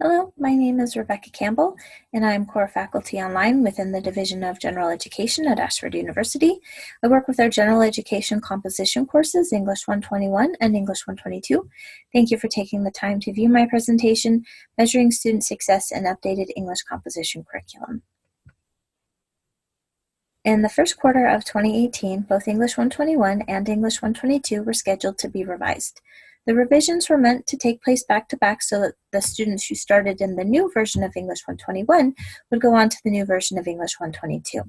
Hello, my name is Rebecca Campbell, and I'm core faculty online within the Division of General Education at Ashford University. I work with our general education composition courses, English 121 and English 122. Thank you for taking the time to view my presentation, Measuring Student Success in Updated English Composition Curriculum. In the first quarter of 2018, both English 121 and English 122 were scheduled to be revised. The revisions were meant to take place back-to-back so that the students who started in the new version of English 121 would go on to the new version of English 122.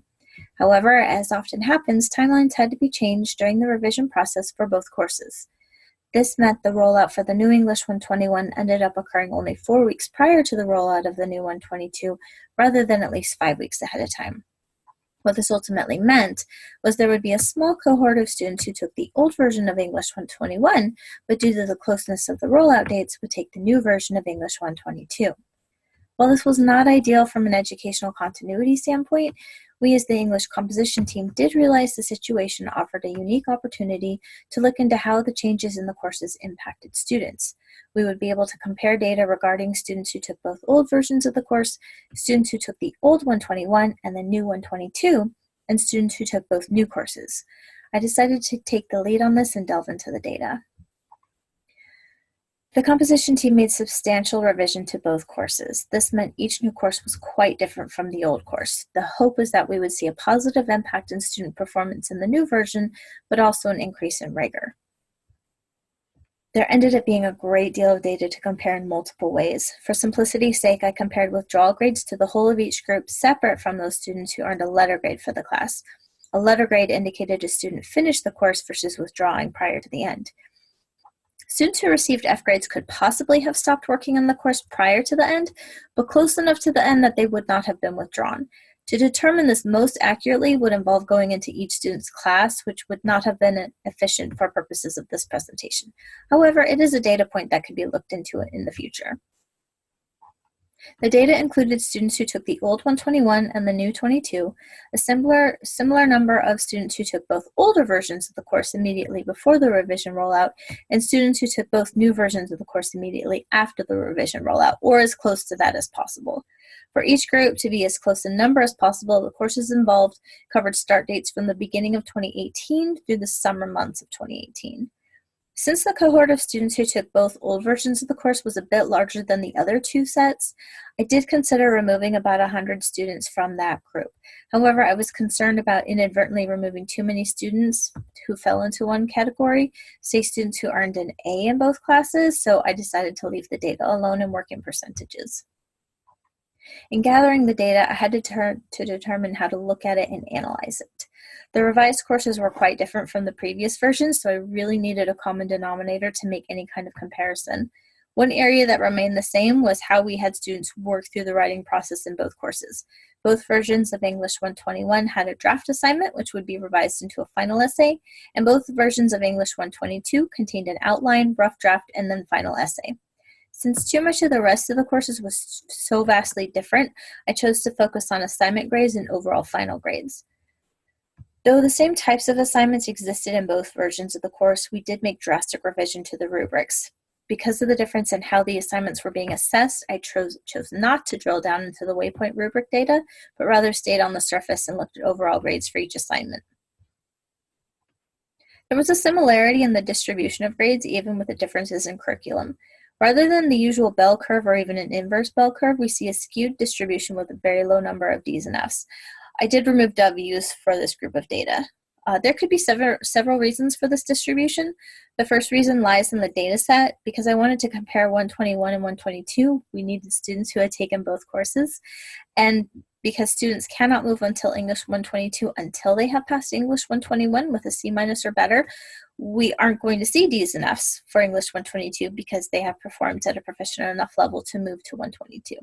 However, as often happens, timelines had to be changed during the revision process for both courses. This meant the rollout for the new English 121 ended up occurring only 4 weeks prior to the rollout of the new 122, rather than at least 5 weeks ahead of time. What this ultimately meant was there would be a small cohort of students who took the old version of English 121, but due to the closeness of the rollout dates, would take the new version of English 122. While this was not ideal from an educational continuity standpoint, we as the English composition team did realize the situation offered a unique opportunity to look into how the changes in the courses impacted students. We would be able to compare data regarding students who took both old versions of the course, students who took the old 121 and the new 122, and students who took both new courses. I decided to take the lead on this and delve into the data. The composition team made substantial revision to both courses. This meant each new course was quite different from the old course. The hope was that we would see a positive impact in student performance in the new version, but also an increase in rigor. There ended up being a great deal of data to compare in multiple ways. For simplicity's sake, I compared withdrawal grades to the whole of each group separate from those students who earned a letter grade for the class. A letter grade indicated a student finished the course versus withdrawing prior to the end. Students who received F grades could possibly have stopped working on the course prior to the end, but close enough to the end that they would not have been withdrawn. To determine this most accurately would involve going into each student's class, which would not have been efficient for purposes of this presentation. However, it is a data point that could be looked into in the future. The data included students who took the old 121 and the new 22, a similar number of students who took both older versions of the course immediately before the revision rollout, and students who took both new versions of the course immediately after the revision rollout, or as close to that as possible. For each group to be as close in number as possible, the courses involved covered start dates from the beginning of 2018 through the summer months of 2018. Since the cohort of students who took both old versions of the course was a bit larger than the other two sets, I did consider removing about 100 students from that group. However, I was concerned about inadvertently removing too many students who fell into one category, say students who earned an A in both classes, so I decided to leave the data alone and work in percentages. In gathering the data, I had to determine how to look at it and analyze it. The revised courses were quite different from the previous versions, so I really needed a common denominator to make any kind of comparison. One area that remained the same was how we had students work through the writing process in both courses. Both versions of English 121 had a draft assignment, which would be revised into a final essay, and both versions of English 122 contained an outline, rough draft, and then final essay. Since too much of the rest of the courses was so vastly different, I chose to focus on assignment grades and overall final grades. Though the same types of assignments existed in both versions of the course, we did make drastic revision to the rubrics. Because of the difference in how the assignments were being assessed, I chose not to drill down into the waypoint rubric data, but rather stayed on the surface and looked at overall grades for each assignment. There was a similarity in the distribution of grades, even with the differences in curriculum. Rather than the usual bell curve or even an inverse bell curve, we see a skewed distribution with a very low number of D's and F's. I did remove W's for this group of data. There could be several reasons for this distribution. The first reason lies in the data set. Because I wanted to compare 121 and 122, we needed students who had taken both courses. And because students cannot move until English 122 until they have passed English 121 with a C- or better, we aren't going to see D's and F's for English 122 because they have performed at a proficient enough level to move to 122.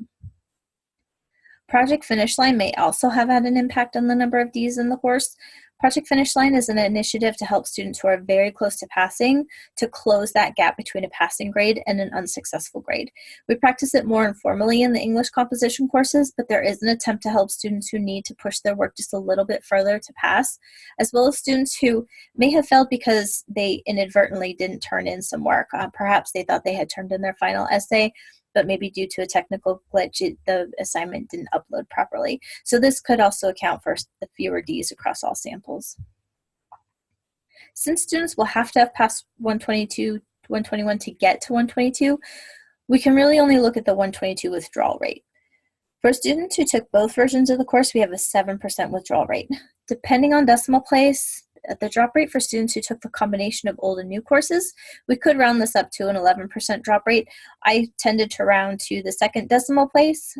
Project Finishline may also have had an impact on the number of D's in the course. Project Finishline is an initiative to help students who are very close to passing to close that gap between a passing grade and an unsuccessful grade. We practice it more informally in the English composition courses, but there is an attempt to help students who need to push their work just a little bit further to pass, as well as students who may have failed because they inadvertently didn't turn in some work. Perhaps they thought they had turned in their final essay, but maybe due to a technical glitch, the assignment didn't upload properly. So this could also account for the fewer Ds across all samples. Since students will have to have passed 122, 121 to get to 122, we can really only look at the 122 withdrawal rate. For students who took both versions of the course, we have a 7% withdrawal rate. Depending on decimal place, the drop rate for students who took the combination of old and new courses, we could round this up to an 11% drop rate. I tended to round to the second decimal place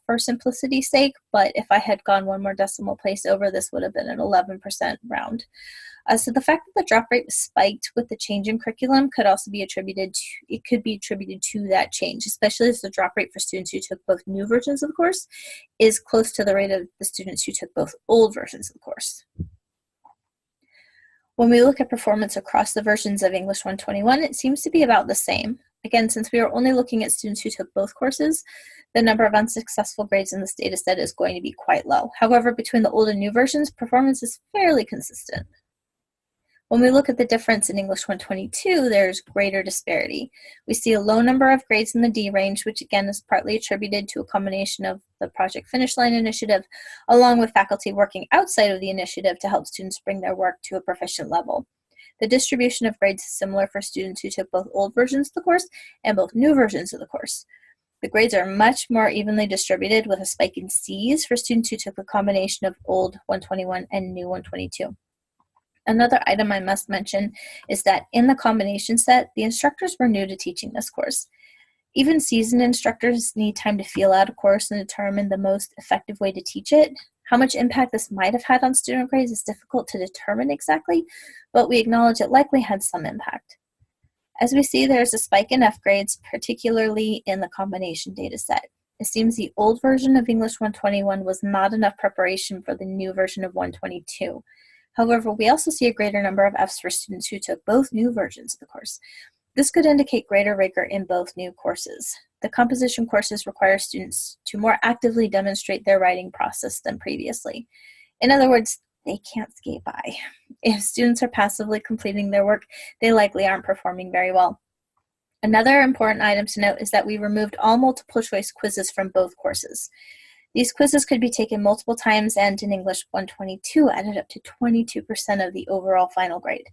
for simplicity's sake, but if I had gone one more decimal place over, this would have been an 11% round. So the fact that the drop rate was spiked with the change in curriculum could also be attributed to that change, especially as the drop rate for students who took both new versions of the course is close to the rate of the students who took both old versions of the course. When we look at performance across the versions of English 121, it seems to be about the same. Again, since we are only looking at students who took both courses, the number of unsuccessful grades in this data set is going to be quite low. However, between the old and new versions, performance is fairly consistent. When we look at the difference in English 122, there's greater disparity. We see a low number of grades in the D range, which again is partly attributed to a combination of the Project Finishline initiative, along with faculty working outside of the initiative to help students bring their work to a proficient level. The distribution of grades is similar for students who took both old versions of the course and both new versions of the course. The grades are much more evenly distributed, with a spike in Cs for students who took a combination of old 121 and new 122. Another item I must mention is that in the combination set, the instructors were new to teaching this course. Even seasoned instructors need time to feel out a course and determine the most effective way to teach it. How much impact this might have had on student grades is difficult to determine exactly, but we acknowledge it likely had some impact. As we see, there's a spike in F grades, particularly in the combination data set. It seems the old version of English 121 was not enough preparation for the new version of 122. However, we also see a greater number of Fs for students who took both new versions of the course. This could indicate greater rigor in both new courses. The composition courses require students to more actively demonstrate their writing process than previously. In other words, they can't skate by. If students are passively completing their work, they likely aren't performing very well. Another important item to note is that we removed all multiple choice quizzes from both courses. These quizzes could be taken multiple times and in English 122 added up to 22% of the overall final grade.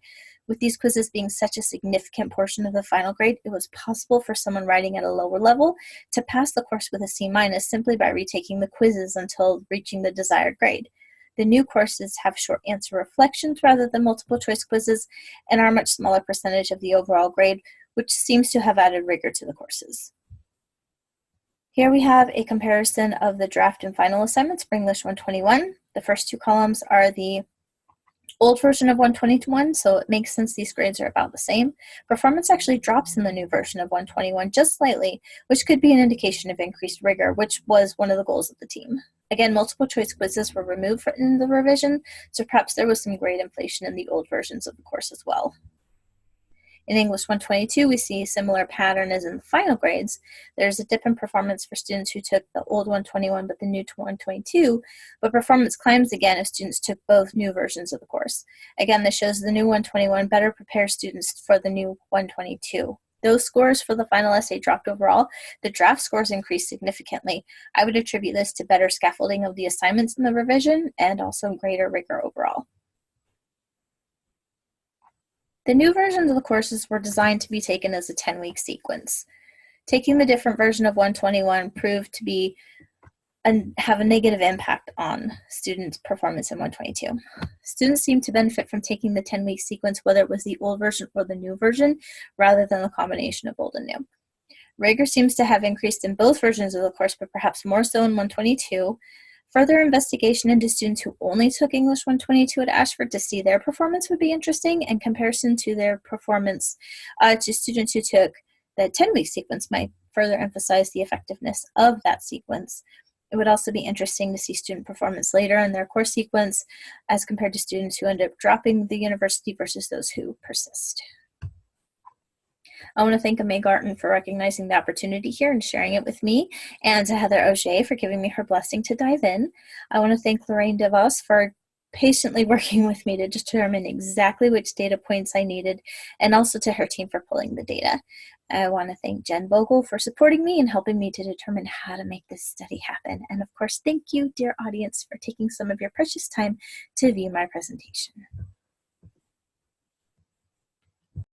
With these quizzes being such a significant portion of the final grade, it was possible for someone writing at a lower level to pass the course with a C- simply by retaking the quizzes until reaching the desired grade. The new courses have short answer reflections rather than multiple choice quizzes and are a much smaller percentage of the overall grade, which seems to have added rigor to the courses. Here we have a comparison of the draft and final assignments for English 121. The first two columns are the old version of 121, so it makes sense these grades are about the same. Performance actually drops in the new version of 121 just slightly, which could be an indication of increased rigor, which was one of the goals of the team. Again, multiple choice quizzes were removed in the revision, so perhaps there was some grade inflation in the old versions of the course as well. In English 122, we see a similar pattern as in the final grades. There's a dip in performance for students who took the old 121 but the new 122, but performance climbs again if students took both new versions of the course. Again, this shows the new 121 better prepares students for the new 122. Those scores for the final essay dropped overall. The draft scores increased significantly. I would attribute this to better scaffolding of the assignments in the revision and also greater rigor overall. The new versions of the courses were designed to be taken as a 10-week sequence. Taking the different version of 121 proved to be have a negative impact on students' performance in 122. Students seemed to benefit from taking the 10-week sequence, whether it was the old version or the new version, rather than the combination of old and new. Rigor seems to have increased in both versions of the course, but perhaps more so in 122. Further investigation into students who only took English 122 at Ashford to see their performance would be interesting, and comparison to their performance to students who took the 10-week sequence might further emphasize the effectiveness of that sequence. It would also be interesting to see student performance later in their course sequence as compared to students who end up dropping the university versus those who persist. I want to thank May Garten for recognizing the opportunity here and sharing it with me, and to Heather Auger for giving me her blessing to dive in. I want to thank Lorraine DeVos for patiently working with me to determine exactly which data points I needed, and also to her team for pulling the data. I want to thank Jen Vogel for supporting me and helping me to determine how to make this study happen. And of course, thank you, dear audience, for taking some of your precious time to view my presentation.